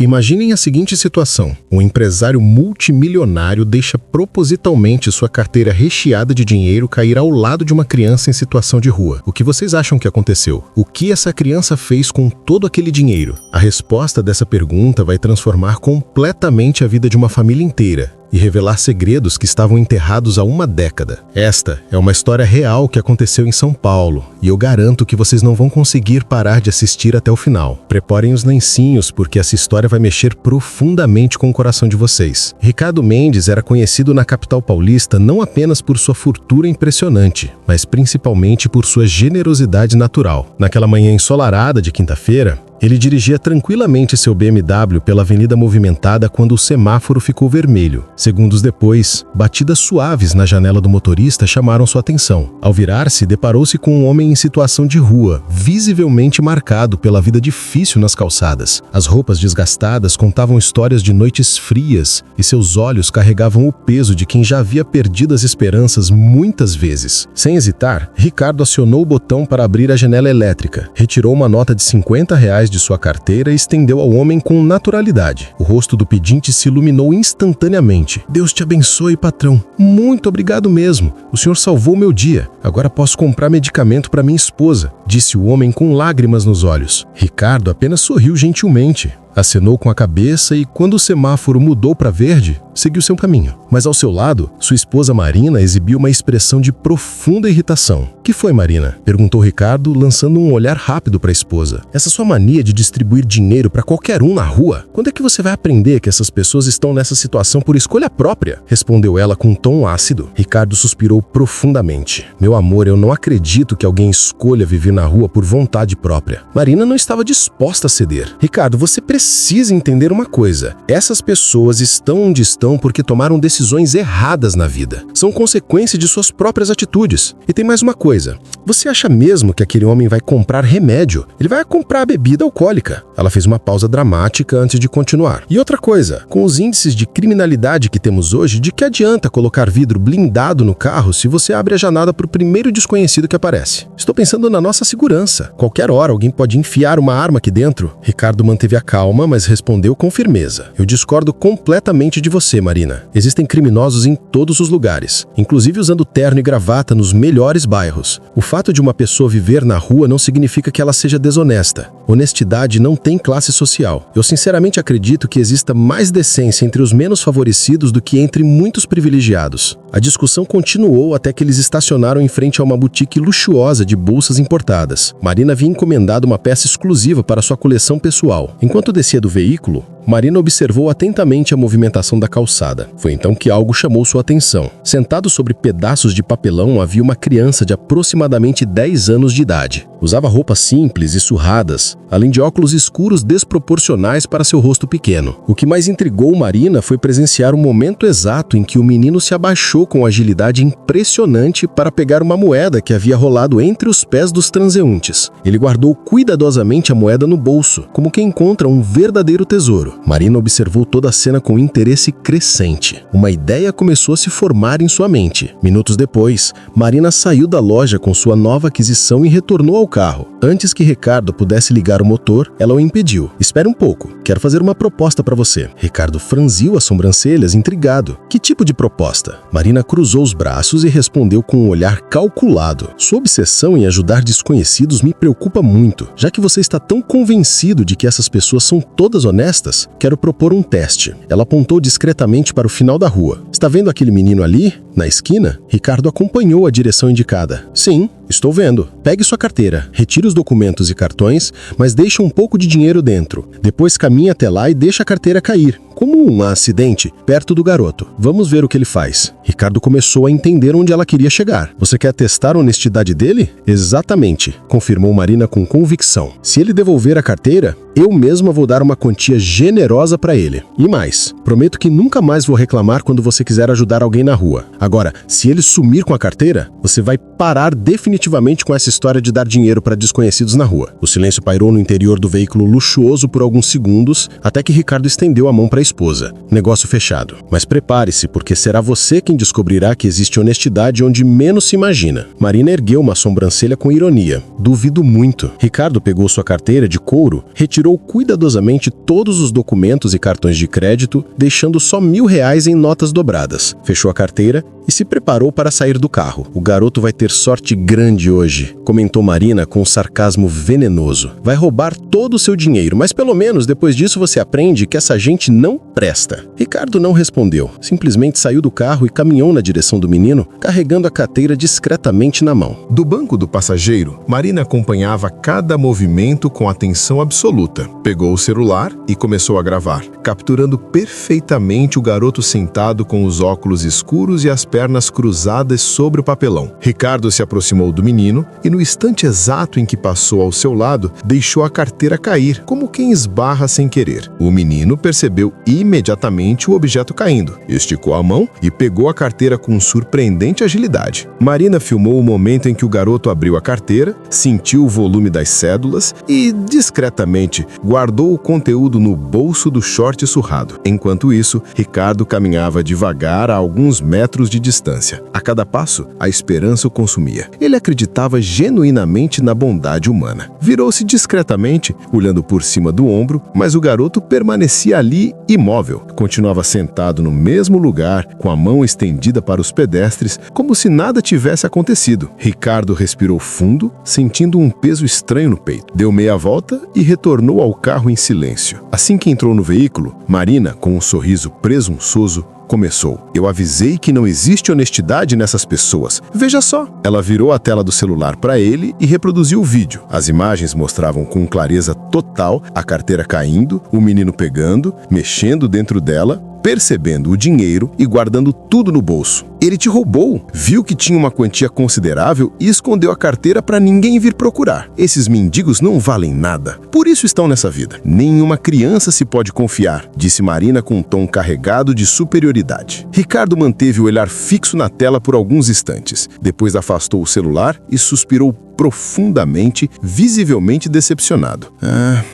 Imaginem a seguinte situação. Um empresário multimilionário deixa propositalmente sua carteira recheada de dinheiro cair ao lado de uma criança em situação de rua. O que vocês acham que aconteceu? O que essa criança fez com todo aquele dinheiro? A resposta dessa pergunta vai transformar completamente a vida de uma família inteira e revelar segredos que estavam enterrados há uma década. Esta é uma história real que aconteceu em São Paulo, e eu garanto que vocês não vão conseguir parar de assistir até o final. Preparem os lencinhos, porque essa história vai mexer profundamente com o coração de vocês. Ricardo Mendes era conhecido na capital paulista não apenas por sua fortuna impressionante, mas principalmente por sua generosidade natural. Naquela manhã ensolarada de quinta-feira, ele dirigia tranquilamente seu BMW pela avenida movimentada quando o semáforo ficou vermelho. Segundos depois, batidas suaves na janela do motorista chamaram sua atenção. Ao virar-se, deparou-se com um homem em situação de rua, visivelmente marcado pela vida difícil nas calçadas. As roupas desgastadas contavam histórias de noites frias e seus olhos carregavam o peso de quem já havia perdido as esperanças muitas vezes. Sem hesitar, Ricardo acionou o botão para abrir a janela elétrica, retirou uma nota de R$ 50 de sua carteira e estendeu ao homem com naturalidade. O rosto do pedinte se iluminou instantaneamente. "Deus te abençoe, patrão. Muito obrigado mesmo. O senhor salvou meu dia. Agora posso comprar medicamento para minha esposa", disse o homem com lágrimas nos olhos. Ricardo apenas sorriu gentilmente, acenou com a cabeça e, quando o semáforo mudou para verde, seguiu seu caminho. Mas ao seu lado, sua esposa Marina exibiu uma expressão de profunda irritação. "Que foi, Marina?", perguntou Ricardo, lançando um olhar rápido para a esposa. "Essa sua mania de distribuir dinheiro para qualquer um na rua? Quando é que você vai aprender que essas pessoas estão nessa situação por escolha própria?", respondeu ela com um tom ácido. Ricardo suspirou profundamente. "Meu amor, eu não acredito que alguém escolha viver na rua por vontade própria." Marina não estava disposta a ceder. "Ricardo, você precisa entender uma coisa. Essas pessoas estão onde estão porque tomaram decisões erradas na vida. São consequência de suas próprias atitudes. E tem mais uma coisa. Você acha mesmo que aquele homem vai comprar remédio? Ele vai comprar bebida alcoólica." Ela fez uma pausa dramática antes de continuar. "E outra coisa, com os índices de criminalidade que temos hoje, de que adianta colocar vidro blindado no carro se você abre a janela para o primeiro desconhecido que aparece? Estou pensando na nossa segurança. Qualquer hora alguém pode enfiar uma arma aqui dentro." Ricardo manteve a calma, mas respondeu com firmeza. "Eu discordo completamente de você, Marina. Existem criminosos em todos os lugares, inclusive usando terno e gravata nos melhores bairros. O fato de uma pessoa viver na rua não significa que ela seja desonesta. Honestidade não tem classe social. Eu sinceramente acredito que exista mais decência entre os menos favorecidos do que entre muitos privilegiados." A discussão continuou até que eles estacionaram em frente a uma boutique luxuosa de bolsas importadas. Marina havia encomendado uma peça exclusiva para sua coleção pessoal. Enquanto descia do veículo, Marina observou atentamente a movimentação da calçada. Foi então que algo chamou sua atenção. Sentado sobre pedaços de papelão havia uma criança de aproximadamente 10 anos de idade. Usava roupas simples e surradas, além de óculos escuros desproporcionais para seu rosto pequeno. O que mais intrigou Marina foi presenciar o momento exato em que o menino se abaixou com agilidade impressionante para pegar uma moeda que havia rolado entre os pés dos transeuntes. Ele guardou cuidadosamente a moeda no bolso, como quem encontra um verdadeiro tesouro. Marina observou toda a cena com interesse crescente. Uma ideia começou a se formar em sua mente. Minutos depois, Marina saiu da loja com sua nova aquisição e retornou ao carro. Antes que Ricardo pudesse ligar o motor, ela o impediu. "Espere um pouco, quero fazer uma proposta para você." Ricardo franziu as sobrancelhas, intrigado. "Que tipo de proposta?" Marina cruzou os braços e respondeu com um olhar calculado. "Sua obsessão em ajudar desconhecidos me preocupa muito. Já que você está tão convencido de que essas pessoas são todas honestas, quero propor um teste." Ela apontou discretamente para o final da rua. "Está vendo aquele menino ali, na esquina?" Ricardo acompanhou a direção indicada. "Sim, estou vendo. Pegue sua carteira, retire os documentos e cartões, mas deixe um pouco de dinheiro dentro. Depois caminhe até lá e deixe a carteira cair, como um acidente, perto do garoto. Vamos ver o que ele faz." Ricardo começou a entender onde ela queria chegar. "Você quer testar a honestidade dele?" "Exatamente", confirmou Marina com convicção. "Se ele devolver a carteira, eu mesma vou dar uma quantia generosa para ele. E mais, prometo que nunca mais vou reclamar quando você quiser ajudar alguém na rua. Agora, se ele sumir com a carteira, você vai parar definitivamente definitivamente com essa história de dar dinheiro para desconhecidos na rua. O silêncio pairou no interior do veículo luxuoso por alguns segundos, até que Ricardo estendeu a mão para a esposa. Negócio fechado. Mas prepare-se, porque será você quem descobrirá que existe honestidade onde menos se imagina. Marina ergueu uma sobrancelha com ironia. Duvido muito. Ricardo pegou sua carteira de couro, retirou cuidadosamente todos os documentos e cartões de crédito, deixando só R$1.000 em notas dobradas. Fechou a carteira e se preparou para sair do carro. O garoto vai ter sorte grande hoje, comentou Marina com um sarcasmo venenoso. Vai roubar todo o seu dinheiro, mas pelo menos depois disso você aprende que essa gente não presta. Ricardo não respondeu, simplesmente saiu do carro e caminhou na direção do menino, carregando a carteira discretamente na mão. Do banco do passageiro, Marina acompanhava cada movimento com atenção absoluta. Pegou o celular e começou a gravar, capturando perfeitamente o garoto sentado com os óculos escuros e as pernas cruzadas sobre o papelão. Ricardo se aproximou do menino e, no instante exato em que passou ao seu lado, deixou a carteira cair, como quem esbarra sem querer. O menino percebeu imediatamente o objeto caindo, esticou a mão e pegou a carteira com surpreendente agilidade. Marina filmou o momento em que o garoto abriu a carteira, sentiu o volume das cédulas e, discretamente, guardou o conteúdo no bolso do short surrado. Enquanto isso, Ricardo caminhava devagar a alguns metros de distância. A cada passo, a esperança o consumia. Ele acreditava genuinamente na bondade humana. Virou-se discretamente, olhando por cima do ombro, mas o garoto permanecia ali imóvel. Continuava sentado no mesmo lugar, com a mão estendida para os pedestres, como se nada tivesse acontecido. Ricardo respirou fundo, sentindo um peso estranho no peito. Deu meia volta e retornou ao carro em silêncio. Assim que entrou no veículo, Marina, com um sorriso presunçoso, começou. Eu avisei que não existe honestidade nessas pessoas. Veja só. Ela virou a tela do celular para ele e reproduziu o vídeo. As imagens mostravam com clareza total a carteira caindo, o menino pegando, mexendo dentro dela, percebendo o dinheiro e guardando tudo no bolso. Ele te roubou, viu que tinha uma quantia considerável e escondeu a carteira para ninguém vir procurar. Esses mendigos não valem nada. Por isso estão nessa vida. Nenhuma criança se pode confiar, disse Marina com um tom carregado de superioridade. Ricardo manteve o olhar fixo na tela por alguns instantes. Depois afastou o celular e suspirou profundamente, visivelmente decepcionado.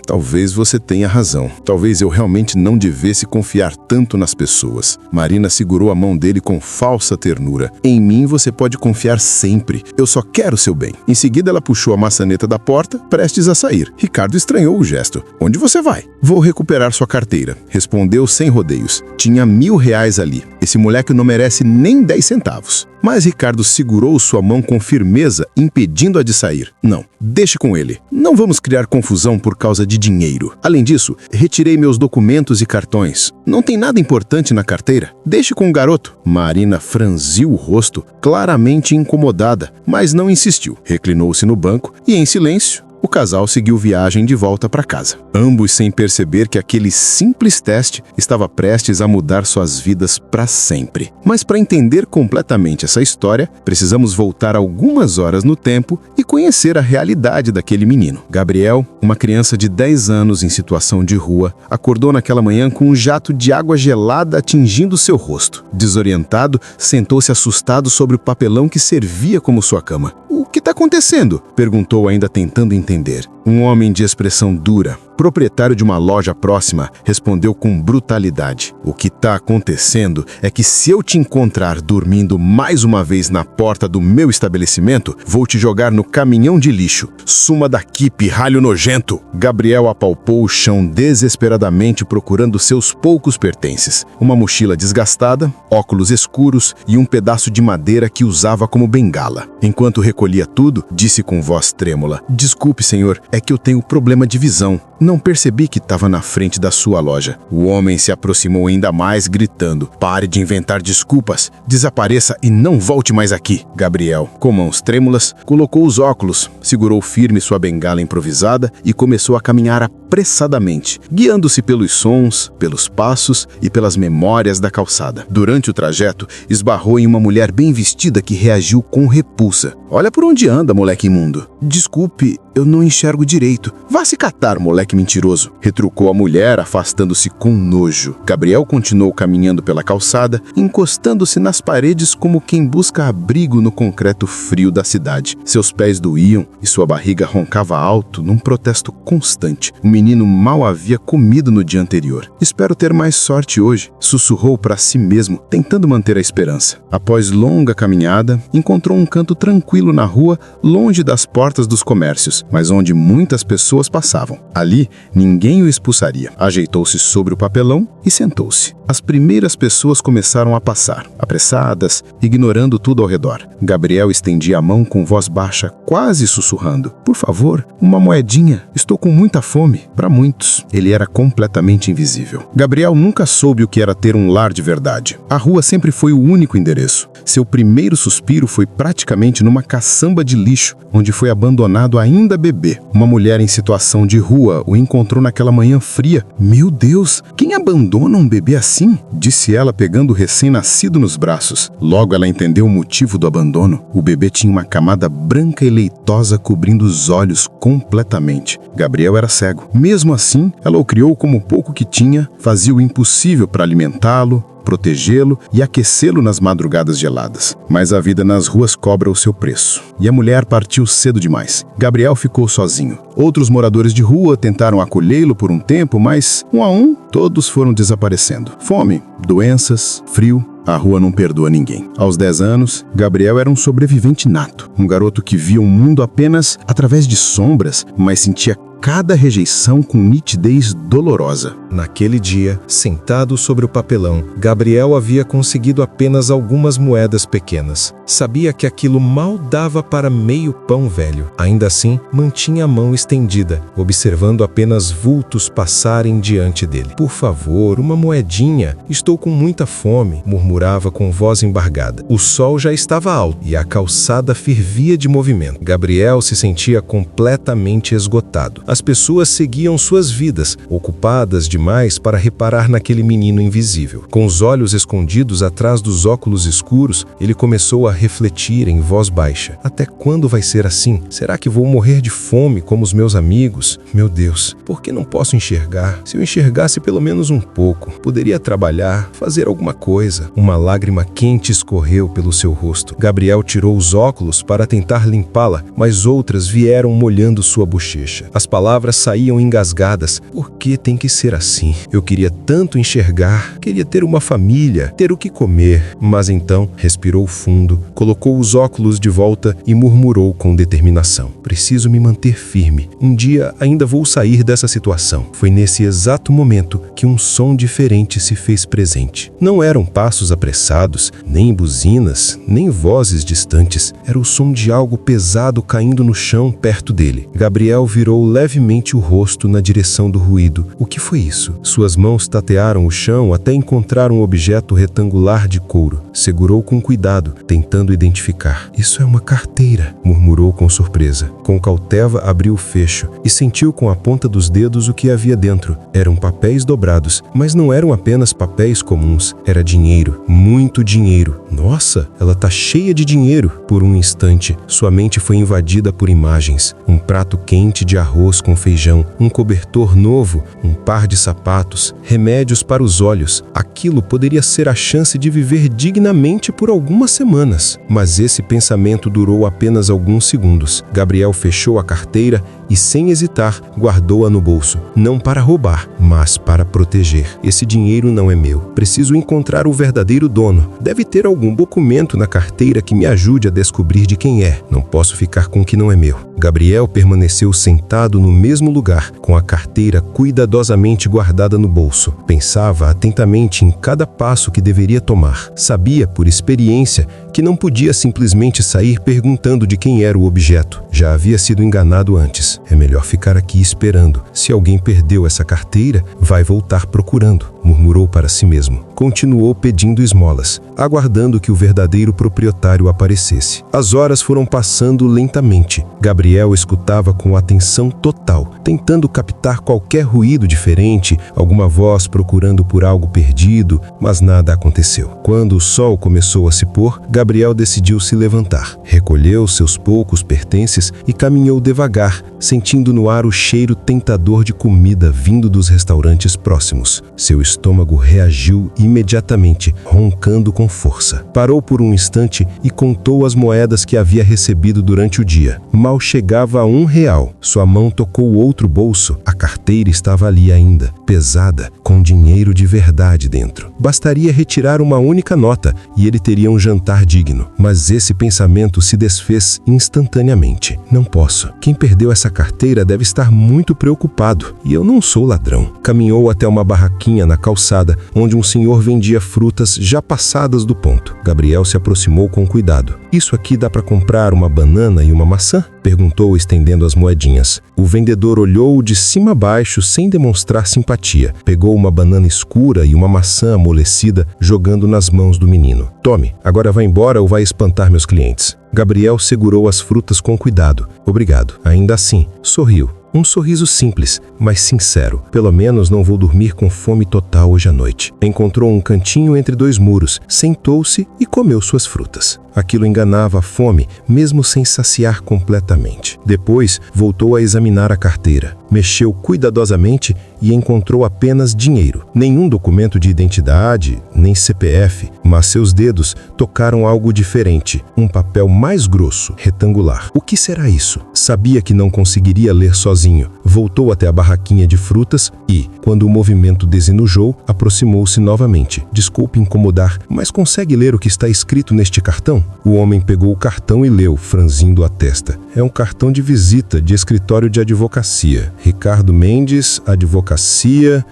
Talvez você tenha razão. Talvez eu realmente não devesse confiar tanto nas pessoas. Marina segurou a mão dele com falsa ternura. Em mim você pode confiar sempre. Eu só quero seu bem. Em seguida ela puxou a maçaneta da porta, prestes a sair. Ricardo estranhou o gesto. Onde você vai? Vou recuperar sua carteira, respondeu sem rodeios. Tinha R$1.000 ali. Esse moleque não merece nem 10 centavos. Mas Ricardo segurou sua mão com firmeza, impedindo-a de sair. Não, deixe com ele. Não vamos criar confusão por causa de dinheiro. Além disso, retirei meus documentos e cartões. Não tem nada importante na carteira. Deixe com o garoto. Marina franziu o rosto, claramente incomodada, mas não insistiu. Reclinou-se no banco e, em silêncio, o casal seguiu viagem de volta para casa. Ambos sem perceber que aquele simples teste estava prestes a mudar suas vidas para sempre. Mas para entender completamente essa história, precisamos voltar algumas horas no tempo e conhecer a realidade daquele menino. Gabriel, uma criança de 10 anos em situação de rua, acordou naquela manhã com um jato de água gelada atingindo seu rosto. Desorientado, sentou-se assustado sobre o papelão que servia como sua cama. O que está acontecendo? Perguntou, ainda tentando entender. Um homem de expressão dura, proprietário de uma loja próxima, respondeu com brutalidade. O que está acontecendo é que se eu te encontrar dormindo mais uma vez na porta do meu estabelecimento, vou te jogar no caminhão de lixo. Suma daqui, pirralho nojento! Gabriel apalpou o chão desesperadamente procurando seus poucos pertences. Uma mochila desgastada, óculos escuros e um pedaço de madeira que usava como bengala. Enquanto recolhia tudo, disse com voz trêmula: "Desculpe, senhor, é que eu tenho problema de visão. Não percebi que estava na frente da sua loja." O homem se aproximou ainda mais, gritando: "Pare de inventar desculpas. Desapareça e não volte mais aqui." Gabriel, com mãos trêmulas, colocou os óculos, segurou firme sua bengala improvisada e começou a caminhar a apressadamente, guiando-se pelos sons, pelos passos e pelas memórias da calçada. Durante o trajeto, esbarrou em uma mulher bem vestida que reagiu com repulsa. "Olha por onde anda, moleque imundo." "Desculpe, eu não enxergo direito." "Vá se catar, moleque mentiroso," retrucou a mulher, afastando-se com nojo. Gabriel continuou caminhando pela calçada, encostando-se nas paredes como quem busca abrigo no concreto frio da cidade. Seus pés doíam e sua barriga roncava alto num protesto constante. O menino mal havia comido no dia anterior. "Espero ter mais sorte hoje," sussurrou para si mesmo, tentando manter a esperança. Após longa caminhada, encontrou um canto tranquilo na rua, longe das portas dos comércios, mas onde muitas pessoas passavam. Ali, ninguém o expulsaria. Ajeitou-se sobre o papelão e sentou-se. As primeiras pessoas começaram a passar, apressadas, ignorando tudo ao redor. Gabriel estendia a mão com voz baixa, quase sussurrando: "Por favor, uma moedinha. Estou com muita fome." Para muitos, ele era completamente invisível. Gabriel nunca soube o que era ter um lar de verdade. A rua sempre foi o único endereço. Seu primeiro suspiro foi praticamente numa caçamba de lixo, onde foi abandonado ainda bebê. Uma mulher em situação de rua o encontrou naquela manhã fria. "Meu Deus, quem abandona um bebê assim?" disse ela, pegando o recém-nascido nos braços. Logo ela entendeu o motivo do abandono. O bebê tinha uma camada branca e leitosa cobrindo os olhos completamente. Gabriel era cego. Mesmo assim, ela o criou como o pouco que tinha, fazia o impossível para alimentá-lo, protegê-lo e aquecê-lo nas madrugadas geladas. Mas a vida nas ruas cobra o seu preço. E a mulher partiu cedo demais. Gabriel ficou sozinho. Outros moradores de rua tentaram acolhê-lo por um tempo, mas, um a um, todos foram desaparecendo. Fome, doenças, frio. A rua não perdoa ninguém. Aos 10 anos, Gabriel era um sobrevivente nato. Um garoto que via o mundo apenas através de sombras, mas sentia cada rejeição com nitidez dolorosa. Naquele dia, sentado sobre o papelão, Gabriel havia conseguido apenas algumas moedas pequenas. Sabia que aquilo mal dava para meio pão velho. Ainda assim, mantinha a mão estendida, observando apenas vultos passarem diante dele. "Por favor, uma moedinha. Estou com muita fome," murmurava com voz embargada. O sol já estava alto e a calçada fervia de movimento. Gabriel se sentia completamente esgotado. As pessoas seguiam suas vidas, ocupadas demais para reparar naquele menino invisível. Com os olhos escondidos atrás dos óculos escuros, ele começou a refletir em voz baixa. "Até quando vai ser assim? Será que vou morrer de fome como os meus amigos? Meu Deus, por que não posso enxergar? Se eu enxergasse pelo menos um pouco, poderia trabalhar, fazer alguma coisa." Uma lágrima quente escorreu pelo seu rosto. Gabriel tirou os óculos para tentar limpá-la, mas outras vieram molhando sua bochecha. As palavras saíam engasgadas. "Por que tem que ser assim? Eu queria tanto enxergar, queria ter uma família, ter o que comer." Mas então respirou fundo, colocou os óculos de volta e murmurou com determinação: "Preciso me manter firme. Um dia ainda vou sair dessa situação." Foi nesse exato momento que um som diferente se fez presente. Não eram passos apressados, nem buzinas, nem vozes distantes. Era o som de algo pesado caindo no chão perto dele. Gabriel virou levemente o rosto na direção do ruído. O que foi isso? Suas mãos tatearam o chão até encontrar um objeto retangular de couro. Segurou com cuidado, tentando identificar. "Isso é uma carteira," murmurou com surpresa. Com cautela abriu o fecho e sentiu com a ponta dos dedos o que havia dentro. Eram papéis dobrados, mas não eram apenas papéis comuns. Era dinheiro, muito dinheiro. "Nossa, ela tá cheia de dinheiro." Por um instante, sua mente foi invadida por imagens. Um prato quente de arroz com feijão, um cobertor novo, um par de sapatos, remédios para os olhos. Aquilo poderia ser a chance de viver dignamente por algumas semanas. Mas esse pensamento durou apenas alguns segundos. Gabriel fechou a carteira e, sem hesitar, guardou-a no bolso. Não para roubar, mas para proteger. "Esse dinheiro não é meu. Preciso encontrar o verdadeiro dono. Deve ter algum documento na carteira que me ajude a descobrir de quem é. Não posso ficar com o que não é meu." Gabriel permaneceu sentado no mesmo lugar, com a carteira cuidadosamente guardada no bolso. Pensava atentamente em cada passo que deveria tomar. Sabia, por experiência, que não podia simplesmente sair perguntando de quem era o objeto. Já havia sido enganado antes. É melhor ficar aqui esperando. Se alguém perdeu essa carteira, vai voltar procurando, murmurou para si mesmo. Continuou pedindo esmolas, aguardando que o verdadeiro proprietário aparecesse. As horas foram passando lentamente. Gabriel escutava com atenção total, tentando captar qualquer ruído diferente, alguma voz procurando por algo perdido, mas nada aconteceu. Quando o sol começou a se pôr, Gabriel decidiu se levantar. Recolheu seus poucos pertences e caminhou devagar, sentindo no ar o cheiro tentador de comida vindo dos restaurantes próximos. Seu estômago reagiu imediatamente, roncando com força. Parou por um instante e contou as moedas que havia recebido durante o dia. Mal chegava a R$1. Sua mão tocou outro bolso. A carteira estava ali ainda, pesada, com dinheiro de verdade dentro. Bastaria retirar uma única nota e ele teria um jantar digno. Mas esse pensamento se desfez instantaneamente. Não posso. Quem perdeu essa carteira deve estar muito preocupado. E eu não sou ladrão. Caminhou até uma barraquinha na calçada, onde um senhor vendia frutas já passadas do ponto. Gabriel se aproximou com cuidado. Isso aqui dá para comprar uma banana e uma maçã? Perguntou, estendendo as moedinhas. O vendedor olhou de cima a baixo sem demonstrar simpatia. Pegou uma banana escura e uma maçã amolecida, jogando nas mãos do menino. Tome, agora vá embora ou vai espantar meus clientes. Gabriel segurou as frutas com cuidado. Obrigado. Ainda assim, sorriu. Um sorriso simples, mas sincero. Pelo menos não vou dormir com fome total hoje à noite. Encontrou um cantinho entre dois muros, sentou-se e comeu suas frutas. Aquilo enganava a fome, mesmo sem saciar completamente. Depois, voltou a examinar a carteira. Mexeu cuidadosamente e encontrou apenas dinheiro. Nenhum documento de identidade, nem CPF, mas seus dedos tocaram algo diferente. Um papel mais grosso, retangular. O que será isso? Sabia que não conseguiria ler sozinho. Voltou até a barraquinha de frutas e, quando o movimento desenujou, aproximou-se novamente. Desculpe incomodar, mas consegue ler o que está escrito neste cartão? O homem pegou o cartão e leu, franzindo a testa. É um cartão de visita de escritório de advocacia. Ricardo Mendes, advocacia...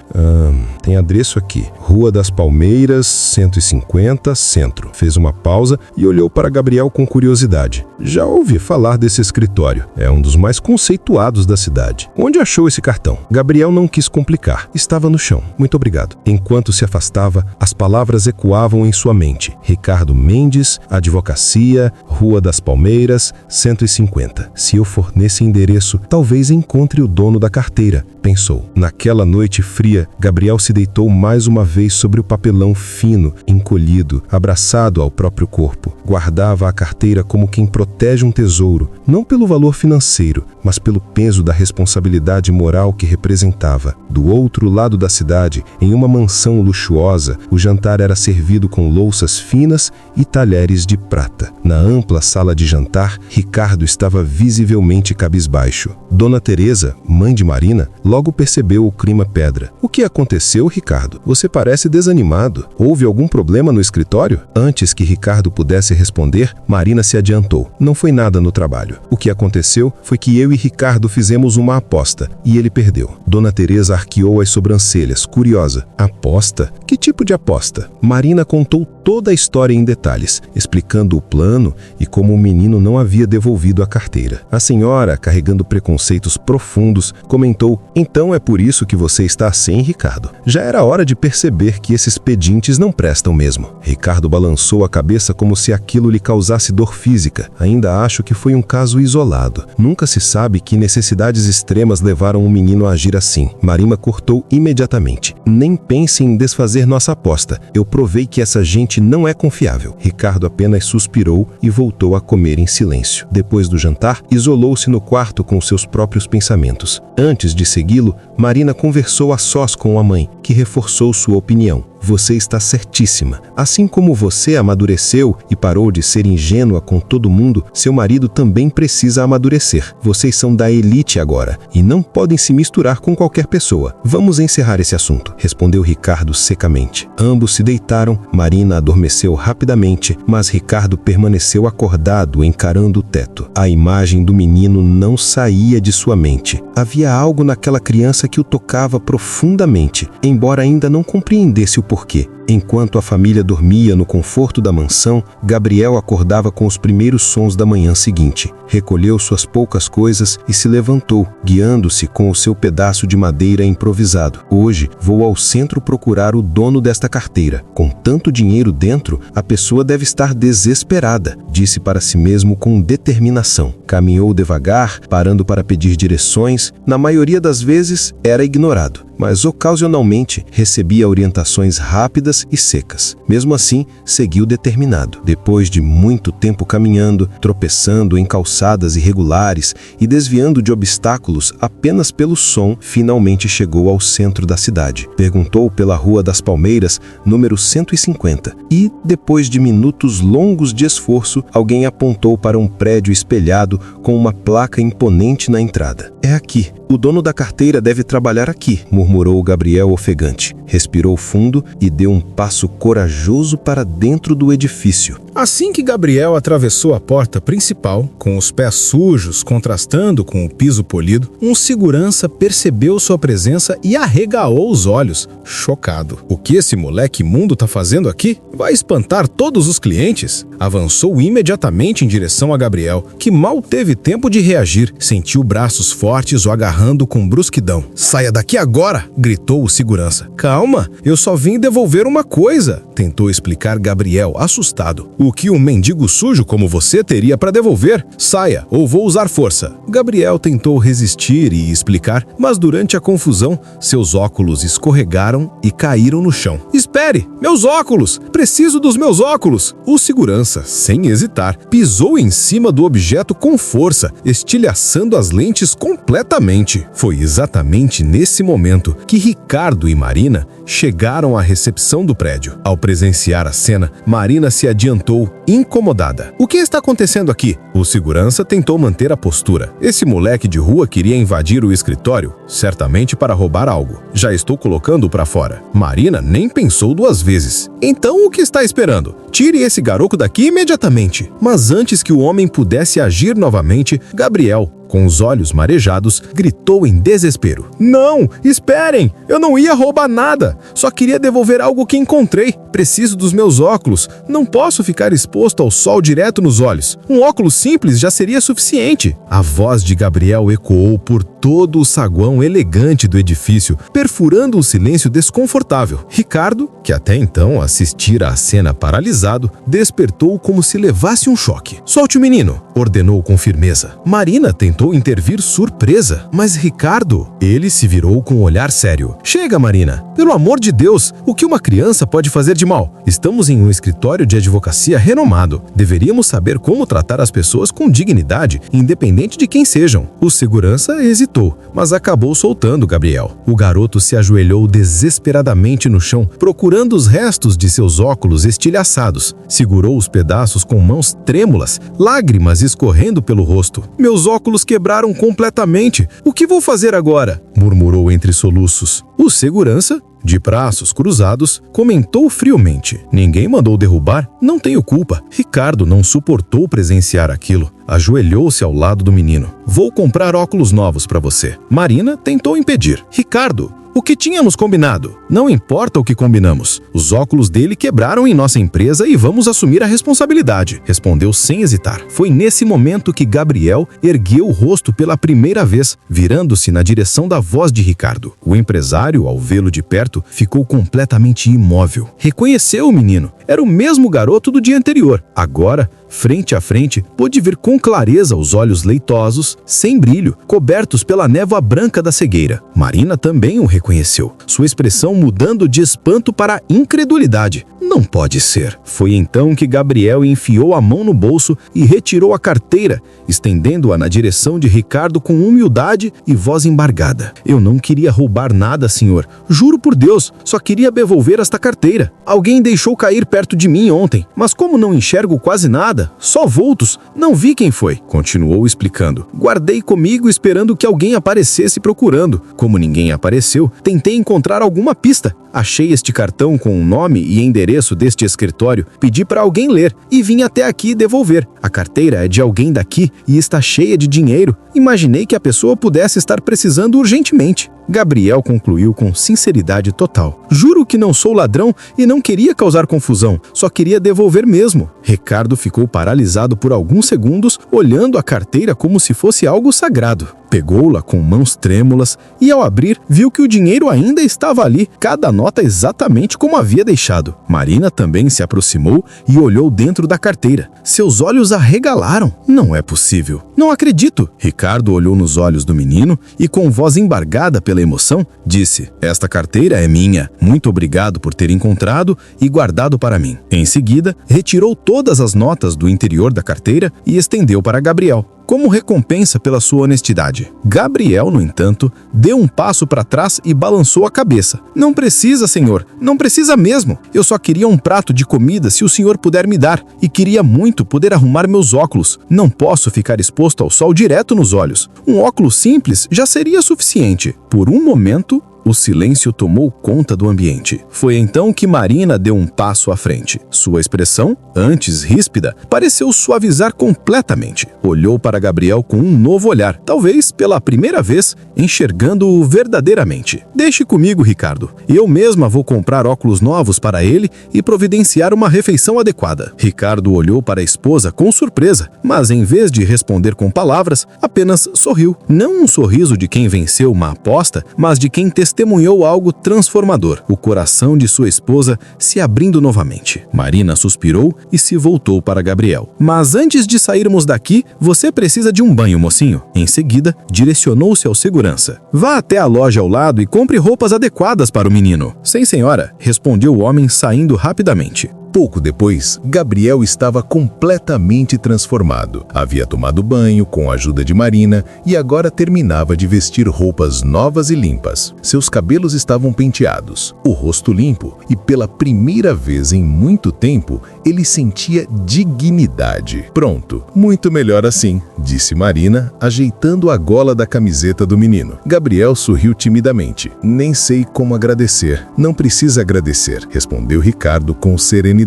tem endereço aqui. Rua das Palmeiras, 150, Centro. Fez uma pausa e olhou para Gabriel com curiosidade. Já ouvi falar desse escritório. É um dos mais conceituados da cidade. Onde achou esse cartão? Gabriel não quis complicar. Estava no chão. Muito obrigado. Enquanto se afastava, as palavras ecoavam em sua mente. Ricardo Mendes, advocacia, Rua das Palmeiras, 150. Se eu for nesse endereço, talvez encontre o dono da carteira, pensou. Naquela noite fria, Gabriel se deitou mais uma vez sobre o papelão fino, encolhido, abraçado ao próprio corpo. Guardava a carteira como quem protege um tesouro, não pelo valor financeiro, mas pelo peso da responsabilidade moral que representava. Do outro lado da cidade, em uma mansão luxuosa, o jantar era servido com louças finas e talheres de prata. Na ampla sala de jantar, Ricardo estava visivelmente cabisbaixo. Dona Teresa, mãe de Marina, logo percebeu o clima pedra. O que aconteceu, Ricardo? Você parece desanimado. Houve algum problema no escritório? Antes que Ricardo pudesse responder, Marina se adiantou. Não foi nada no trabalho. O que aconteceu foi que eu e Ricardo fizemos uma aposta e ele perdeu. Dona Teresa arqueou as sobrancelhas, curiosa. Aposta? Que tipo de aposta? Marina contou toda a história em detalhes, explicando o plano e como o menino não havia devolvido a carteira. A senhora, carregando preconceitos profundos, comentou: então é por isso que você está assim, Ricardo. Já era hora de perceber que esses pedintes não prestam mesmo. Ricardo balançou a cabeça como se aquilo lhe causasse dor física. Ainda acho que foi um caso isolado. Nunca se sabe que necessidades extremas levaram o menino a agir assim. Marina cortou imediatamente. Nem pense em desfazer nossa aposta. Eu provei que essa gente não é confiável. Ricardo apenas suspirou e voltou a comer em silêncio. Depois do jantar, isolou-se no quarto com seus próprios pensamentos. Antes de segui-lo, Marina conversou a sós com a mãe, que reforçou sua opinião. Você está certíssima. Assim como você amadureceu e parou de ser ingênua com todo mundo, seu marido também precisa amadurecer. Vocês são da elite agora e não podem se misturar com qualquer pessoa. Vamos encerrar esse assunto, respondeu Ricardo secamente. Ambos se deitaram, Marina adormeceu rapidamente, mas Ricardo permaneceu acordado, encarando o teto. A imagem do menino não saía de sua mente. Havia algo naquela criança que o tocava profundamente. Embora embora ainda não compreendesse o porquê. Enquanto a família dormia no conforto da mansão, Gabriel acordava com os primeiros sons da manhã seguinte. Recolheu suas poucas coisas e se levantou, guiando-se com o seu pedaço de madeira improvisado. Hoje, vou ao centro procurar o dono desta carteira. Com tanto dinheiro dentro, a pessoa deve estar desesperada, disse para si mesmo com determinação. Caminhou devagar, parando para pedir direções. Na maioria das vezes, era ignorado, mas ocasionalmente recebia orientações rápidas e secas. Mesmo assim, seguiu determinado. Depois de muito tempo caminhando, tropeçando em calçadas irregulares e desviando de obstáculos apenas pelo som, finalmente chegou ao centro da cidade. Perguntou pela Rua das Palmeiras, número 150, e, depois de minutos longos de esforço, alguém apontou para um prédio espelhado com uma placa imponente na entrada. É aqui. O dono da carteira deve trabalhar aqui, murmurou Gabriel ofegante. Respirou fundo e deu um passo corajoso para dentro do edifício. Assim que Gabriel atravessou a porta principal, com os pés sujos contrastando com o piso polido, um segurança percebeu sua presença e arregalou os olhos, chocado. O que esse moleque imundo tá fazendo aqui? Vai espantar todos os clientes? Avançou imediatamente em direção a Gabriel, que mal teve tempo de reagir. Sentiu braços fortes o agarrando com brusquidão. "Saia daqui agora!" gritou o segurança. "Calma, eu só vim devolver uma coisa", tentou explicar Gabriel, assustado. "O que um mendigo sujo como você teria para devolver? Saia, ou vou usar força." Gabriel tentou resistir e explicar, mas durante a confusão, seus óculos escorregaram e caíram no chão. "Espere! Meus óculos! Preciso dos meus óculos!" O segurança, sem hesitar, pisou em cima do objeto com força, estilhaçando as lentes completamente. Foi exatamente nesse momento que Ricardo e Marina chegaram à recepção do prédio. Ao presenciar a cena, Marina se adiantou, incomodada. "O que está acontecendo aqui?" O segurança tentou manter a postura. "Esse moleque de rua queria invadir o escritório, certamente para roubar algo. Já estou colocando para fora." Marina nem pensou duas vezes. "Então o que está esperando? Tire esse garoto daqui imediatamente." Mas antes que o homem pudesse agir novamente, Gabriel, com os olhos marejados, gritou em desespero. "Não! Esperem! Eu não ia roubar nada! Só queria devolver algo que encontrei. Preciso dos meus óculos. Não posso ficar exposto ao sol direto nos olhos. Um óculos simples já seria suficiente." A voz de Gabriel ecoou por todo o saguão elegante do edifício, perfurando um silêncio desconfortável. Ricardo, que até então assistira à cena paralisado, despertou como se levasse um choque. "Solte o menino!" ordenou com firmeza. Marina tentou intervir surpresa, mas Ricardo, ele se virou com um olhar sério. "Chega, Marina! Pelo amor de Deus, o que uma criança pode fazer de mal? Estamos em um escritório de advocacia renomado. Deveríamos saber como tratar as pessoas com dignidade, independente de quem sejam." O segurança hesitou, mas acabou soltando Gabriel. O garoto se ajoelhou desesperadamente no chão, procurando os restos de seus óculos estilhaçados. Segurou os pedaços com mãos trêmulas, lágrimas escorrendo pelo rosto. "Meus óculos quebraram completamente. O que vou fazer agora?" murmurou entre soluços. O segurança, de braços cruzados, comentou friamente. "Ninguém mandou derrubar, não tenho culpa." Ricardo não suportou presenciar aquilo. Ajoelhou-se ao lado do menino. "Vou comprar óculos novos para você." Marina tentou impedir. "Ricardo, o que tínhamos combinado? Não importa o que combinamos. Os óculos dele quebraram em nossa empresa e vamos assumir a responsabilidade", respondeu sem hesitar. Foi nesse momento que Gabriel ergueu o rosto pela primeira vez, virando-se na direção da voz de Ricardo. O empresário, ao vê-lo de perto, ficou completamente imóvel. Reconheceu o menino. Era o mesmo garoto do dia anterior. Agora, frente a frente, pôde ver com clareza os olhos leitosos, sem brilho, cobertos pela névoa branca da cegueira. Marina também o reconheceu, sua expressão mudando de espanto para incredulidade. "Não pode ser." Foi então que Gabriel enfiou a mão no bolso e retirou a carteira, estendendo-a na direção de Ricardo com humildade e voz embargada. "Eu não queria roubar nada, senhor. Juro por Deus, só queria devolver esta carteira. Alguém deixou cair perto de mim ontem, mas como não enxergo quase nada, só vultos, não vi quem foi", continuou explicando. "Guardei comigo esperando que alguém aparecesse procurando. Como ninguém apareceu, tentei encontrar alguma pista. Achei este cartão com o nome e endereço deste escritório, pedi para alguém ler e vim até aqui devolver. A carteira é de alguém daqui e está cheia de dinheiro. Imaginei que a pessoa pudesse estar precisando urgentemente." Gabriel concluiu com sinceridade total. Juro que não sou ladrão e não queria causar confusão, só queria devolver mesmo. Ricardo ficou paralisado por alguns segundos, olhando a carteira como se fosse algo sagrado. Pegou-la com mãos trêmulas e, ao abrir, viu que o dinheiro ainda estava ali, cada nota exatamente como havia deixado. Marina também se aproximou e olhou dentro da carteira. Seus olhos arregalaram. Não é possível. Não acredito. Ricardo olhou nos olhos do menino e, com voz embargada pela emoção, disse: "Esta carteira é minha. Muito obrigado por ter encontrado e guardado para mim." Em seguida, retirou todas as notas do interior da carteira e estendeu para Gabriel, como recompensa pela sua honestidade. Gabriel, no entanto, deu um passo para trás e balançou a cabeça. "Não precisa, senhor. Não precisa mesmo. Eu só queria um prato de comida se o senhor puder me dar. E queria muito poder arrumar meus óculos. Não posso ficar exposto ao sol direto nos olhos. Um óculos simples já seria suficiente." Por um momento, o silêncio tomou conta do ambiente. Foi então que Marina deu um passo à frente. Sua expressão, antes ríspida, pareceu suavizar completamente. Olhou para Gabriel com um novo olhar, talvez pela primeira vez, enxergando-o verdadeiramente. "Deixe comigo, Ricardo. Eu mesma vou comprar óculos novos para ele e providenciar uma refeição adequada." Ricardo olhou para a esposa com surpresa, mas em vez de responder com palavras, apenas sorriu. Não um sorriso de quem venceu uma aposta, mas de quem testemunhou algo transformador, o coração de sua esposa se abrindo novamente. Marina suspirou e se voltou para Gabriel. "Mas antes de sairmos daqui, você precisa de um banho, mocinho." Em seguida, direcionou-se ao segurança. "Vá até a loja ao lado e compre roupas adequadas para o menino." "Sim, senhora", respondeu o homem saindo rapidamente. Pouco depois, Gabriel estava completamente transformado. Havia tomado banho com a ajuda de Marina e agora terminava de vestir roupas novas e limpas. Seus cabelos estavam penteados, o rosto limpo e, pela primeira vez em muito tempo, ele sentia dignidade. "Pronto, muito melhor assim", disse Marina, ajeitando a gola da camiseta do menino. Gabriel sorriu timidamente. "Nem sei como agradecer." "Não precisa agradecer", respondeu Ricardo com serenidade.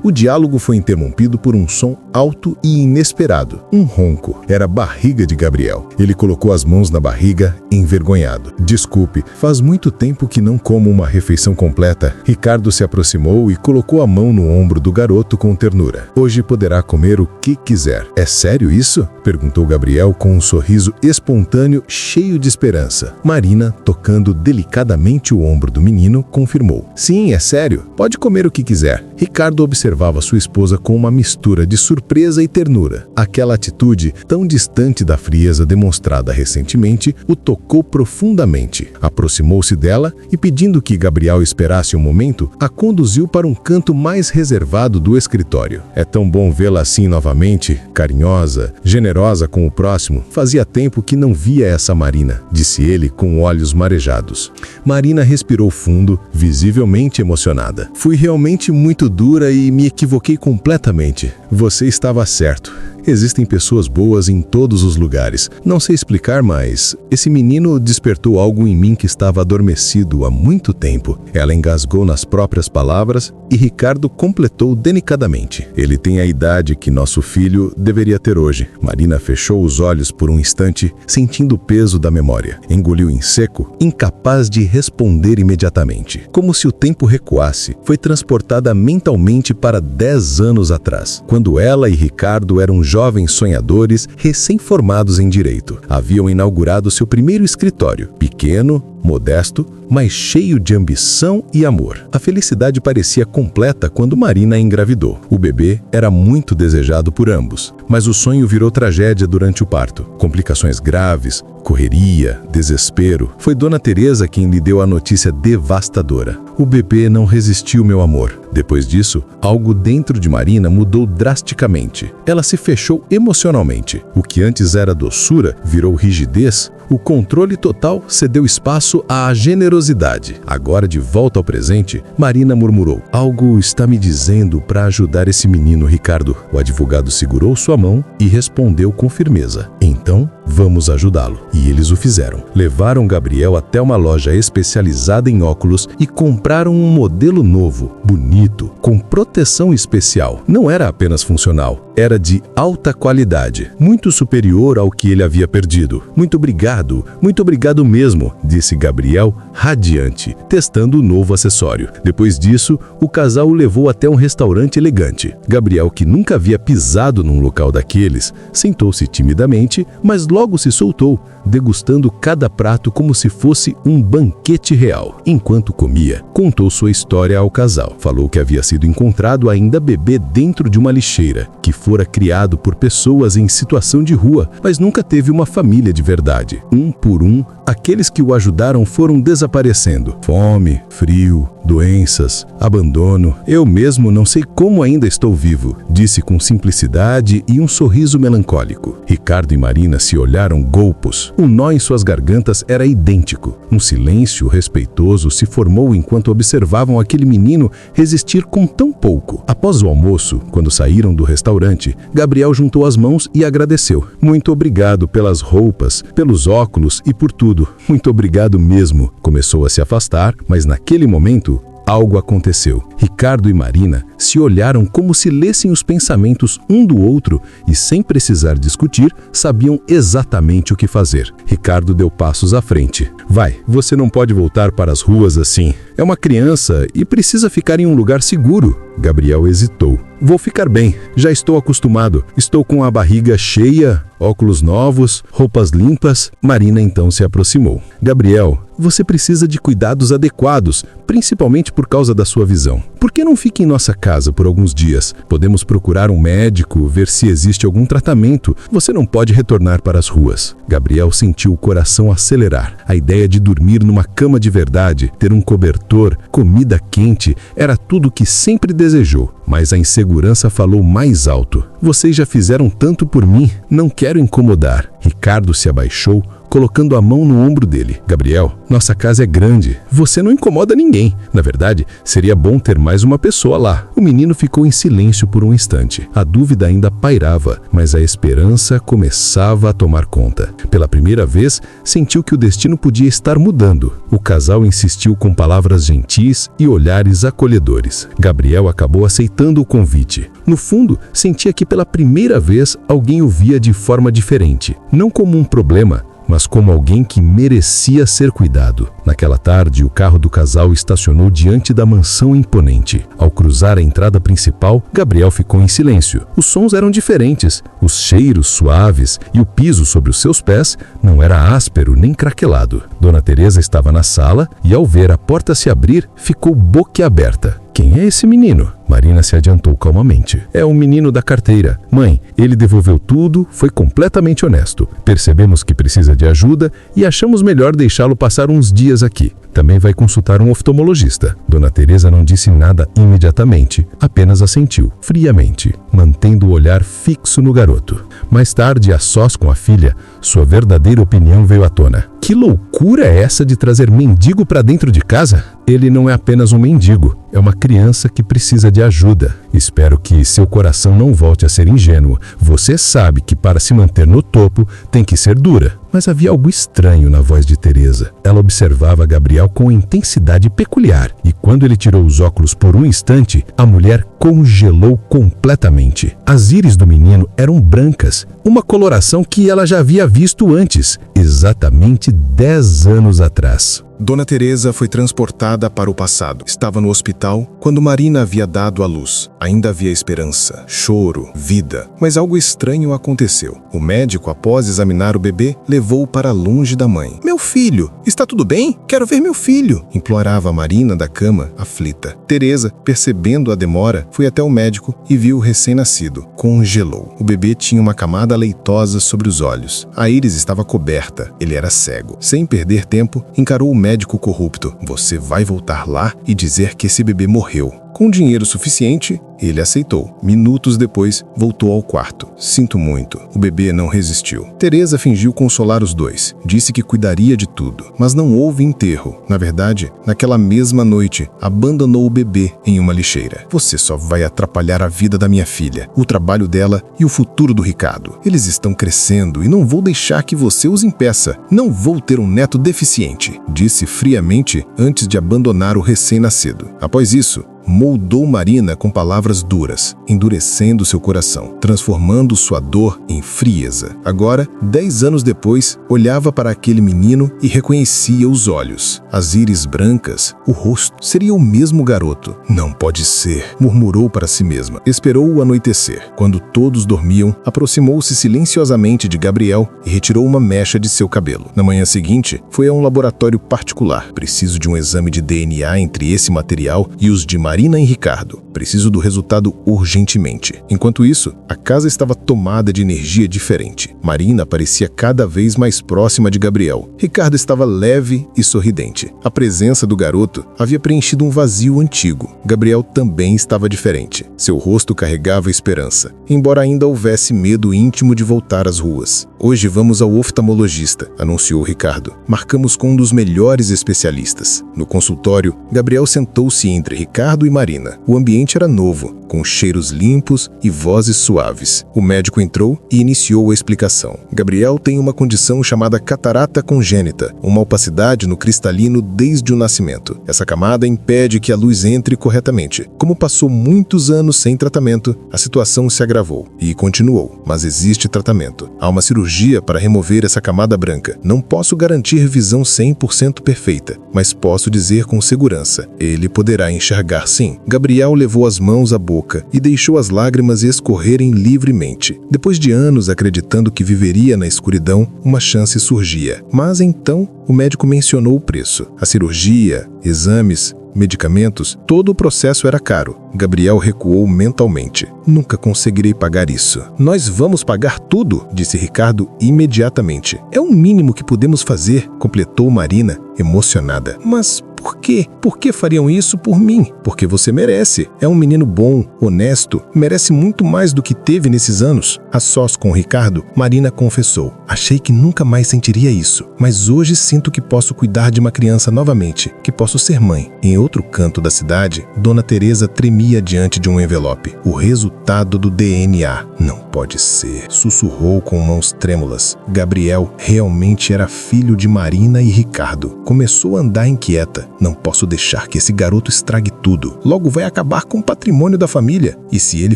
O diálogo foi interrompido por um som alto e inesperado. Um ronco. Era a barriga de Gabriel. Ele colocou as mãos na barriga, envergonhado. "Desculpe, faz muito tempo que não como uma refeição completa." Ricardo se aproximou e colocou a mão no ombro do garoto com ternura. "Hoje poderá comer o que quiser." "É sério isso?" perguntou Gabriel com um sorriso espontâneo, cheio de esperança. Marina, tocando delicadamente o ombro do menino, confirmou. "Sim, é sério. Pode comer o que quiser." Ricardo observava sua esposa com uma mistura de surpresa e ternura. Aquela atitude, tão distante da frieza demonstrada recentemente, o tocou profundamente. Aproximou-se dela e, pedindo que Gabriel esperasse um momento, a conduziu para um canto mais reservado do escritório. "É tão bom vê-la assim novamente, carinhosa, generosa com o próximo. Fazia tempo que não via essa Marina", disse ele com olhos marejados. Marina respirou fundo, visivelmente emocionada. "Fui realmente muito dura e me equivoquei completamente. Você estava certo. Existem pessoas boas em todos os lugares. Não sei explicar, mas esse menino despertou algo em mim que estava adormecido há muito tempo." Ela engasgou nas próprias palavras e Ricardo completou delicadamente. "Ele tem a idade que nosso filho deveria ter hoje." Marina fechou os olhos por um instante, sentindo o peso da memória. Engoliu em seco, incapaz de responder imediatamente. Como se o tempo recuasse, foi transportada mentalmente para 10 anos atrás, quando ela e Ricardo eram jovens sonhadores recém-formados em direito. Haviam inaugurado seu primeiro escritório, pequeno, modesto, mas cheio de ambição e amor. A felicidade parecia completa quando Marina engravidou. O bebê era muito desejado por ambos, mas o sonho virou tragédia durante o parto. Complicações graves, correria, desespero. Foi Dona Teresa quem lhe deu a notícia devastadora. "O bebê não resistiu, meu amor." Depois disso, algo dentro de Marina mudou drasticamente. Ela se fechou emocionalmente. O que antes era doçura virou rigidez. O controle total cedeu espaço à generosidade. Agora, de volta ao presente, Marina murmurou: "Algo está me dizendo para ajudar esse menino, Ricardo." O advogado segurou sua mão e respondeu com firmeza: "Então, vamos ajudá-lo." E eles o fizeram. Levaram Gabriel até uma loja especializada em óculos e compraram um modelo novo, bonito, com proteção especial. Não era apenas funcional, era de alta qualidade, muito superior ao que ele havia perdido. Muito obrigado mesmo", disse Gabriel radiante, testando o novo acessório. Depois disso, o casal o levou até um restaurante elegante. Gabriel, que nunca havia pisado num local daqueles, sentou-se timidamente, mas logo se soltou, degustando cada prato como se fosse um banquete real. Enquanto comia, contou sua história ao casal. Falou que havia sido encontrado ainda bebê dentro de uma lixeira, que fora criado por pessoas em situação de rua, mas nunca teve uma família de verdade. Um por um, aqueles que o ajudaram foram desaparecendo. Fome, frio, doenças, abandono. Eu mesmo não sei como ainda estou vivo, disse com simplicidade e um sorriso melancólico. Ricardo e Marina se olharam golpos. Um nó em suas gargantas era idêntico. Um silêncio respeitoso se formou enquanto observavam aquele menino resistir com tão pouco. Após o almoço, quando saíram do restaurante, Gabriel juntou as mãos e agradeceu. Muito obrigado pelas roupas, pelos óculos e por tudo. Muito obrigado mesmo. Começou a se afastar, mas naquele momento, algo aconteceu. Ricardo e Marina se olharam como se lessem os pensamentos um do outro e, sem precisar discutir, sabiam exatamente o que fazer. Ricardo deu passos à frente. Vai, você não pode voltar para as ruas assim. É uma criança e precisa ficar em um lugar seguro. Gabriel hesitou. Vou ficar bem, já estou acostumado. Estou com a barriga cheia, óculos novos, roupas limpas. Marina então se aproximou. Gabriel, você precisa de cuidados adequados, principalmente por causa da sua visão. Por que não fica em nossa casa por alguns dias? Podemos procurar um médico, ver se existe algum tratamento. Você não pode retornar para as ruas. Gabriel sentiu o coração acelerar. A ideia de dormir numa cama de verdade, ter um cobertor, comida quente, era tudo o que sempre desejou. Mas a insegurança falou mais alto. Vocês já fizeram tanto por mim, não quero incomodar. Ricardo se abaixou, colocando a mão no ombro dele. Gabriel, nossa casa é grande. Você não incomoda ninguém. Na verdade, seria bom ter mais uma pessoa lá. O menino ficou em silêncio por um instante. A dúvida ainda pairava, mas a esperança começava a tomar conta. Pela primeira vez, sentiu que o destino podia estar mudando. O casal insistiu com palavras gentis e olhares acolhedores. Gabriel acabou aceitando o convite. No fundo, sentia que pela primeira vez alguém o via de forma diferente. Não como um problema, mas como alguém que merecia ser cuidado. Naquela tarde, o carro do casal estacionou diante da mansão imponente. Ao cruzar a entrada principal, Gabriel ficou em silêncio. Os sons eram diferentes, os cheiros suaves e o piso sobre os seus pés não era áspero nem craquelado. Dona Teresa estava na sala e, ao ver a porta se abrir, ficou boquiaberta. Quem é esse menino? Marina se adiantou calmamente. É um menino da carteira. Mãe, ele devolveu tudo, foi completamente honesto. Percebemos que precisa de ajuda e achamos melhor deixá-lo passar uns dias aqui. Também vai consultar um oftalmologista. Dona Teresa não disse nada imediatamente, apenas assentiu, friamente, mantendo o olhar fixo no garoto. Mais tarde, a sós com a filha, sua verdadeira opinião veio à tona. Que loucura é essa de trazer mendigo para dentro de casa? Ele não é apenas um mendigo, é uma criança que precisa de ajuda. Espero que seu coração não volte a ser ingênuo. Você sabe que para se manter no topo tem que ser dura. Mas havia algo estranho na voz de Teresa. Ela observava Gabriel com intensidade peculiar e quando ele tirou os óculos por um instante, a mulher congelou completamente. As íris do menino eram brancas, uma coloração que ela já havia visto antes, exatamente 10 anos atrás. Dona Teresa foi transportada para o passado. Estava no hospital quando Marina havia dado à luz. Ainda havia esperança, choro, vida. Mas algo estranho aconteceu. O médico, após examinar o bebê, levou-o para longe da mãe. Meu filho, está tudo bem? Quero ver meu filho, implorava Marina da cama, aflita. Teresa, percebendo a demora, foi até o médico e viu o recém-nascido. Congelou. O bebê tinha uma camada leitosa sobre os olhos. A íris estava coberta. Ele era cego. Sem perder tempo, encarou o médico corrupto. Você vai voltar lá e dizer que esse bebê morreu. Com dinheiro suficiente, ele aceitou. Minutos depois, voltou ao quarto. Sinto muito. O bebê não resistiu. Teresa fingiu consolar os dois. Disse que cuidaria de tudo. Mas não houve enterro. Na verdade, naquela mesma noite, abandonou o bebê em uma lixeira. Você só vai atrapalhar a vida da minha filha, o trabalho dela e o futuro do Ricardo. Eles estão crescendo e não vou deixar que você os impeça. Não vou ter um neto deficiente, disse friamente antes de abandonar o recém-nascido. Após isso, moldou Marina com palavras duras, endurecendo seu coração, transformando sua dor em frieza. Agora, 10 anos depois, olhava para aquele menino e reconhecia os olhos, as íris brancas, o rosto. Seria o mesmo garoto. Não pode ser, murmurou para si mesma. Esperou o anoitecer. Quando todos dormiam, aproximou-se silenciosamente de Gabriel e retirou uma mecha de seu cabelo. Na manhã seguinte, foi a um laboratório particular. Preciso de um exame de DNA entre esse material e os de Marina e Ricardo. Preciso do resultado urgentemente. Enquanto isso, a casa estava tomada de energia diferente. Marina parecia cada vez mais próxima de Gabriel. Ricardo estava leve e sorridente. A presença do garoto havia preenchido um vazio antigo. Gabriel também estava diferente. Seu rosto carregava esperança, embora ainda houvesse medo íntimo de voltar às ruas. Hoje vamos ao oftalmologista, anunciou Ricardo. Marcamos com um dos melhores especialistas. No consultório, Gabriel sentou-se entre Ricardo e Marina. O ambiente era novo, com cheiros limpos e vozes suaves. O médico entrou e iniciou a explicação. Gabriel tem uma condição chamada catarata congênita, uma opacidade no cristalino desde o nascimento. Essa camada impede que a luz entre corretamente. Como passou muitos anos sem tratamento, a situação se agravou e continuou, mas existe tratamento. Há uma cirurgia para remover essa camada branca. Não posso garantir visão 100% perfeita, mas posso dizer com segurança, ele poderá enxergar sim. Gabriel levou as mãos à boca e deixou as lágrimas escorrerem livremente. Depois de anos acreditando que viveria na escuridão, uma chance surgia. Mas então, o médico mencionou o preço. A cirurgia, exames, medicamentos, todo o processo era caro. Gabriel recuou mentalmente. Nunca conseguirei pagar isso. Nós vamos pagar tudo, disse Ricardo imediatamente. É o mínimo que podemos fazer, completou Marina, emocionada. Mas por quê? Por que fariam isso por mim? Porque você merece. É um menino bom, honesto, merece muito mais do que teve nesses anos. A sós com Ricardo, Marina confessou. Achei que nunca mais sentiria isso, mas hoje sinto que posso cuidar de uma criança novamente, que posso ser mãe. Em outro canto da cidade, Dona Teresa tremia diante de um envelope. O resultado do DNA. Não pode ser, sussurrou com mãos trêmulas. Gabriel realmente era filho de Marina e Ricardo. Começou a andar inquieta. Não posso deixar que esse garoto estrague tudo. Logo vai acabar com o patrimônio da família. E se ele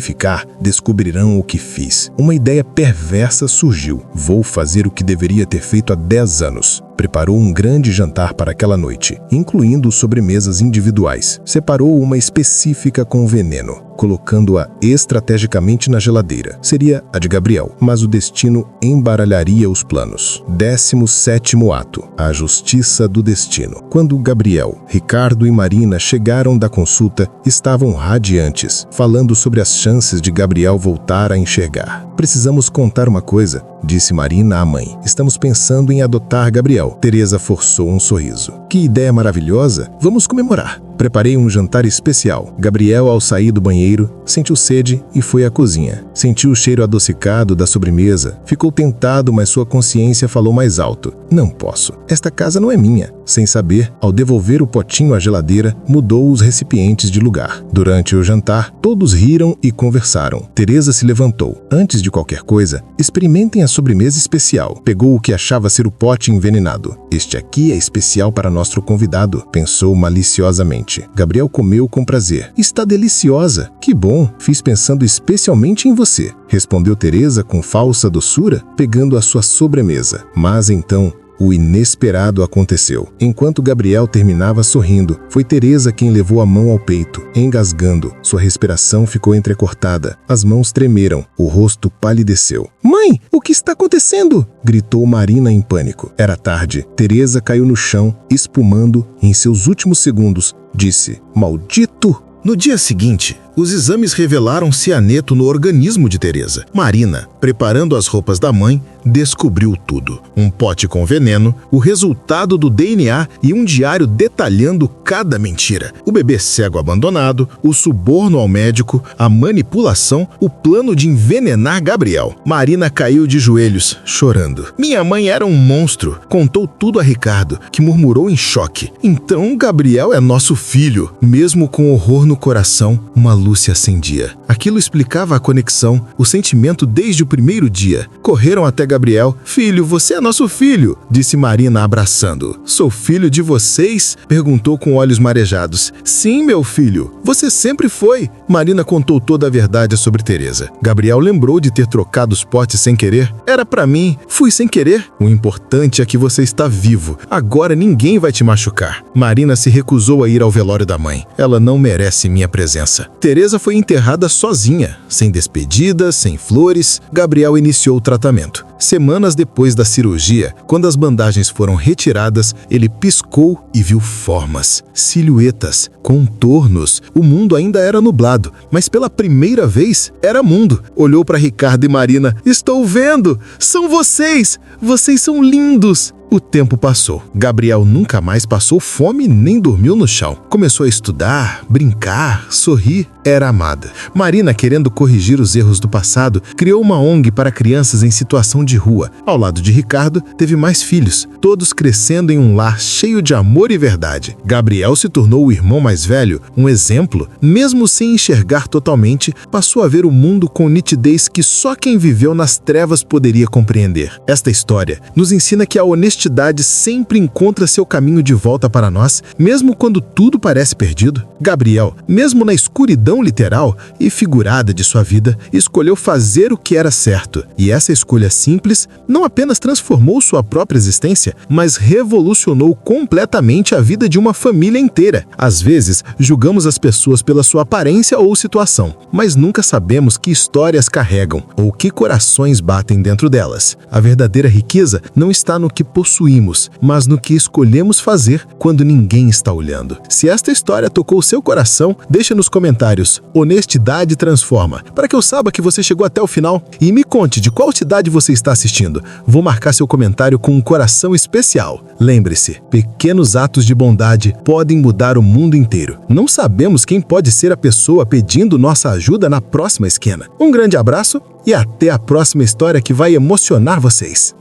ficar, descobrirão o que fiz. Uma ideia perversa surgiu. Vou fazer o que deveria ter feito há 10 anos. Preparou um grande jantar para aquela noite, incluindo sobremesas individuais. Separou uma específica com veneno, colocando-a estrategicamente na geladeira. Seria a de Gabriel, mas o destino embaralharia os planos. 17º ato. A justiça do destino. Quando Gabriel, Ricardo e Marina chegaram da consulta, estavam radiantes, falando sobre as chances de Gabriel voltar a enxergar. Precisamos contar uma coisa, disse Marina à mãe. Estamos pensando em adotar Gabriel. Teresa forçou um sorriso. Que ideia maravilhosa! Vamos comemorar. Preparei um jantar especial. Gabriel, ao sair do banheiro, sentiu sede e foi à cozinha. Sentiu o cheiro adocicado da sobremesa. Ficou tentado, mas sua consciência falou mais alto. Não posso. Esta casa não é minha. Sem saber, ao devolver o potinho à geladeira, mudou os recipientes de lugar. Durante o jantar, todos riram e conversaram. Teresa se levantou. Antes de qualquer coisa, experimentem a sobremesa especial. Pegou o que achava ser o pote envenenado. Este aqui é especial para nosso convidado, pensou maliciosamente. Gabriel comeu com prazer. Está deliciosa. Que bom, fiz pensando especialmente em você, respondeu Teresa com falsa doçura, pegando a sua sobremesa. Mas então, o inesperado aconteceu. Enquanto Gabriel terminava sorrindo, foi Teresa quem levou a mão ao peito, engasgando. Sua respiração ficou entrecortada. As mãos tremeram. O rosto palideceu. Mãe, o que está acontecendo? Gritou Marina em pânico. Era tarde. Teresa caiu no chão, espumando. Em seus últimos segundos, disse: Maldito! No dia seguinte, os exames revelaram cianeto no organismo de Teresa. Marina, preparando as roupas da mãe, descobriu tudo. Um pote com veneno, o resultado do DNA e um diário detalhando cada mentira. O bebê cego abandonado, o suborno ao médico, a manipulação, o plano de envenenar Gabriel. Marina caiu de joelhos, chorando. Minha mãe era um monstro. Contou tudo a Ricardo, que murmurou em choque. Então Gabriel é nosso filho. Mesmo com horror no coração, uma luz luz se acendia. Aquilo explicava a conexão, o sentimento desde o primeiro dia. Correram até Gabriel. "Filho, você é nosso filho", disse Marina abraçando. "Sou filho de vocês?", perguntou com olhos marejados. "Sim, meu filho, você sempre foi." Marina contou toda a verdade sobre Teresa. Gabriel lembrou de ter trocado os potes sem querer. "Era pra mim, fui sem querer. O importante é que você está vivo. Agora ninguém vai te machucar." Marina se recusou a ir ao velório da mãe. "Ela não merece minha presença." Teresa foi enterrada sozinha, sem despedida, sem flores. Gabriel iniciou o tratamento. Semanas depois da cirurgia, quando as bandagens foram retiradas, ele piscou e viu formas, silhuetas, contornos. O mundo ainda era nublado, mas pela primeira vez era mundo. Olhou para Ricardo e Marina. "Estou vendo! São vocês! Vocês são lindos!" O tempo passou. Gabriel nunca mais passou fome nem dormiu no chão. Começou a estudar, brincar, sorrir. Era amada. Marina, querendo corrigir os erros do passado, criou uma ONG para crianças em situação de rua. Ao lado de Ricardo, teve mais filhos, todos crescendo em um lar cheio de amor e verdade. Gabriel se tornou o irmão mais velho, um exemplo. Mesmo sem enxergar totalmente, passou a ver o mundo com nitidez que só quem viveu nas trevas poderia compreender. Esta história nos ensina que a honestidade sempre encontra seu caminho de volta para nós, mesmo quando tudo parece perdido. Gabriel, mesmo na escuridão literal e figurada de sua vida, escolheu fazer o que era certo. E essa escolha simples não apenas transformou sua própria existência, mas revolucionou completamente a vida de uma família inteira. Às vezes, julgamos as pessoas pela sua aparência ou situação, mas nunca sabemos que histórias carregam ou que corações batem dentro delas. A verdadeira riqueza não está no que possuímos, mas no que escolhemos fazer quando ninguém está olhando. Se esta história tocou seu coração, deixa nos comentários "Honestidade transforma", para que eu saiba que você chegou até o final. E me conte de qual cidade você está assistindo. Vou marcar seu comentário com um coração especial. Lembre-se, pequenos atos de bondade podem mudar o mundo inteiro. Não sabemos quem pode ser a pessoa pedindo nossa ajuda na próxima esquina. Um grande abraço e até a próxima história que vai emocionar vocês.